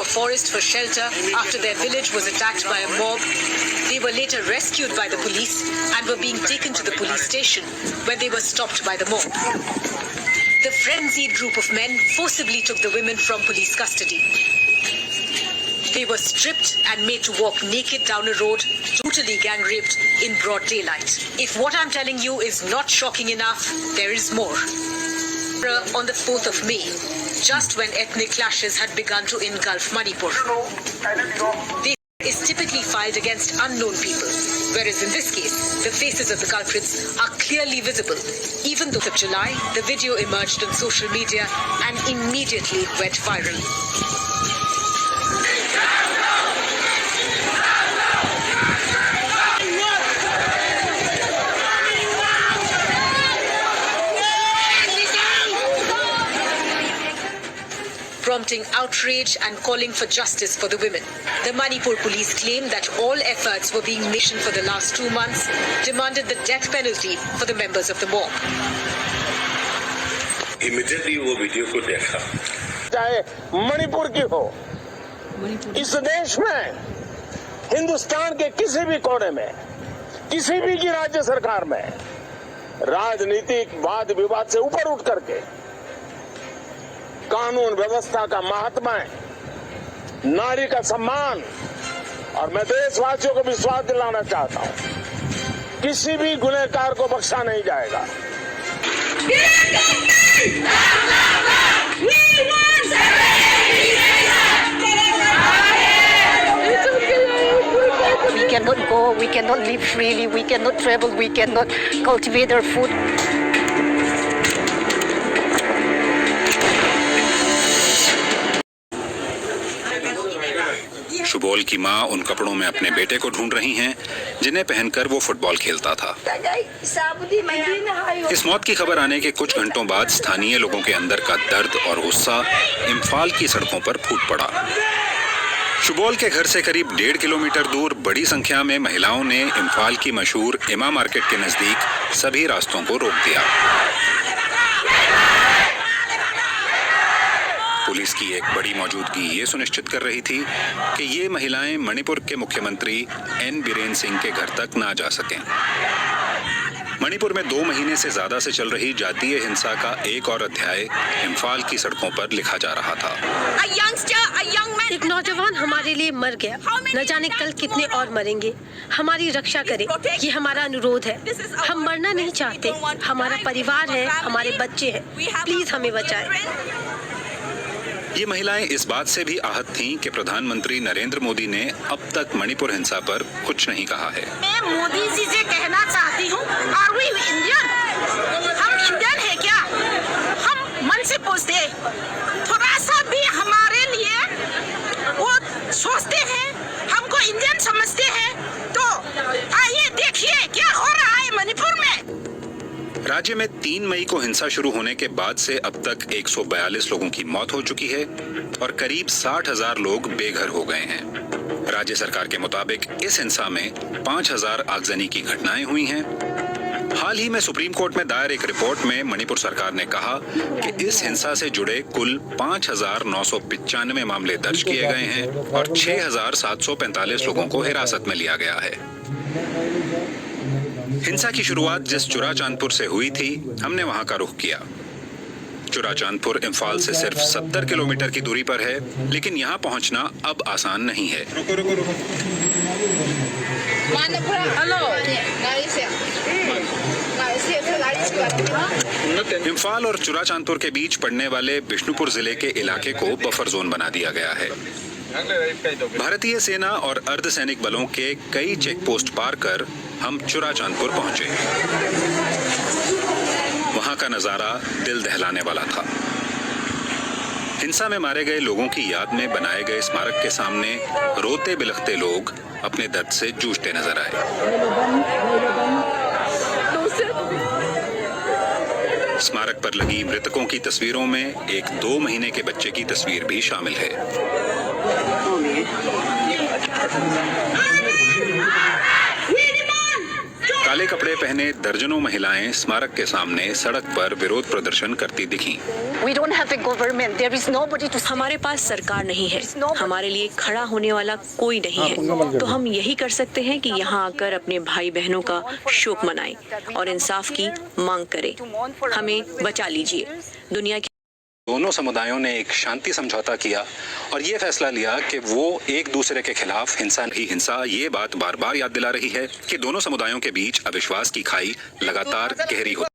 a forest for shelter after their village was attacked by a mob. They were later rescued by the police and were being taken to the police station, where they were stopped by the mob. The frenzied group of men forcibly took the women from police custody. They were stripped and made to walk naked down a road, brutally gang raped in broad daylight. If what I'm telling you is not shocking enough, there is more. On the 4th of May, just when ethnic clashes had begun to engulf Manipur, the case is typically filed against unknown people, whereas in this case, the faces of the culprits are clearly visible. Even though of July, the video emerged on social media and immediately went viral. Prompting outrage and calling for justice for the women. The Manipur police claim that all efforts were being made for the last 2 months, demanded the death penalty for the members of the mob. Immediately वो video को देखा, चाहे मणिपुर की हो, इस देश में, हिंदुस्तान के किसी भी कोने में, किसी भी की राज्य सरकार में, राजनीतिक वाद विवाद से ऊपर उठ करके कानून व्यवस्था का महात्मा है, नारी का सम्मान, और मैं देशवासियों को विश्वास दिलाना चाहता हूं, किसी भी गुनहगार को बख्शा नहीं जाएगा। We cannot go, we cannot live freely, we cannot travel, we cannot cultivate our food. शुबोल की मां उन कपड़ों में अपने बेटे को ढूंढ रही हैं जिन्हें पहनकर वो फुटबॉल खेलता था। इस मौत की खबर आने के कुछ घंटों बाद स्थानीय लोगों के अंदर का दर्द और गुस्सा इम्फाल की सड़कों पर फूट पड़ा। शुबोल के घर से करीब 1.5 किलोमीटर दूर बड़ी संख्या में महिलाओं ने इम्फाल की मशहूर इमा मार्केट के नजदीक सभी रास्तों को रोक दिया। पुलिस की एक बड़ी मौजूदगी ये सुनिश्चित कर रही थी कि ये महिलाएं मणिपुर के मुख्यमंत्री एन बीरेन सिंह के घर तक ना जा सकें। मणिपुर में 2 महीने से ज्यादा से चल रही जातीय हिंसा का एक और अध्याय इम्फाल की सड़कों पर लिखा जा रहा था। एक नौजवान हमारे लिए मर गया, न जाने कल कितने और मरेंगे। हमारी रक्षा करें, ये हमारा अनुरोध है। हम मरना नहीं चाहते, हमारा परिवार है, हमारे बच्चे हैं, प्लीज हमें बचाएं। ये महिलाएं इस बात से भी आहत थीं कि प्रधानमंत्री नरेंद्र मोदी ने अब तक मणिपुर हिंसा पर कुछ नहीं कहा है। मैं मोदी जी से कहना चाहती हूँ, आर वी इंडियन? हम इंडियन है क्या? हम मन से पूछते हैं, थोड़ा सा भी हमारे लिए वो सोचते हैं, हमको इंडियन समझते हैं, तो आइए देखिए क्या हो रहा है मणिपुर में। राज्य में 3 मई को हिंसा शुरू होने के बाद से अब तक 142 लोगों की मौत हो चुकी है और करीब 60,000 लोग बेघर हो गए हैं। राज्य सरकार के मुताबिक इस हिंसा में 5,000 आगजनी की घटनाएं हुई हैं। हाल ही में सुप्रीम कोर्ट में दायर एक रिपोर्ट में मणिपुर सरकार ने कहा कि इस हिंसा से जुड़े कुल 5,995 मामले दर्ज किए गए हैं और 6,745 लोगों को हिरासत में लिया गया है। हिंसा की शुरुआत जिस चुराचांदपुर से हुई थी, हमने वहां का रुख किया। चुराचांदपुर इम्फाल से सिर्फ 70 किलोमीटर की दूरी पर है, लेकिन यहां पहुंचना अब आसान नहीं है। इम्फाल और चुराचांदपुर के बीच पड़ने वाले बिष्णुपुर जिले के इलाके को बफर जोन बना दिया गया है। भारतीय सेना और अर्धसैनिक बलों के कई चेक पोस्ट पार कर हम चुराचांदपुर पहुंचे। वहां का नजारा दिल दहलाने वाला था। हिंसा में मारे गए लोगों की याद में बनाए गए स्मारक के सामने रोते बिलखते लोग अपने दर्द से जूझते नजर आए। स्मारक पर लगी मृतकों की तस्वीरों में एक 2 महीने के बच्चे की तस्वीर भी शामिल है। काले कपड़े पहने दर्जनों महिलाएं स्मारक के सामने सड़क पर विरोध प्रदर्शन करती दिखीं। We don't have a government. There is nobody to. हमारे पास सरकार नहीं है, हमारे लिए खड़ा होने वाला कोई नहीं है, तो हम यही कर सकते हैं कि यहाँ आकर अपने भाई बहनों का शोक मनाएं और इंसाफ की मांग करें। हमें बचा लीजिए। दुनिया की दोनों समुदायों ने एक शांति समझौता किया और ये फैसला लिया कि वो एक दूसरे के खिलाफ हिंसा नहीं। हिंसा ये बात बार बार याद दिला रही है कि दोनों समुदायों के बीच अविश्वास की खाई लगातार गहरी होती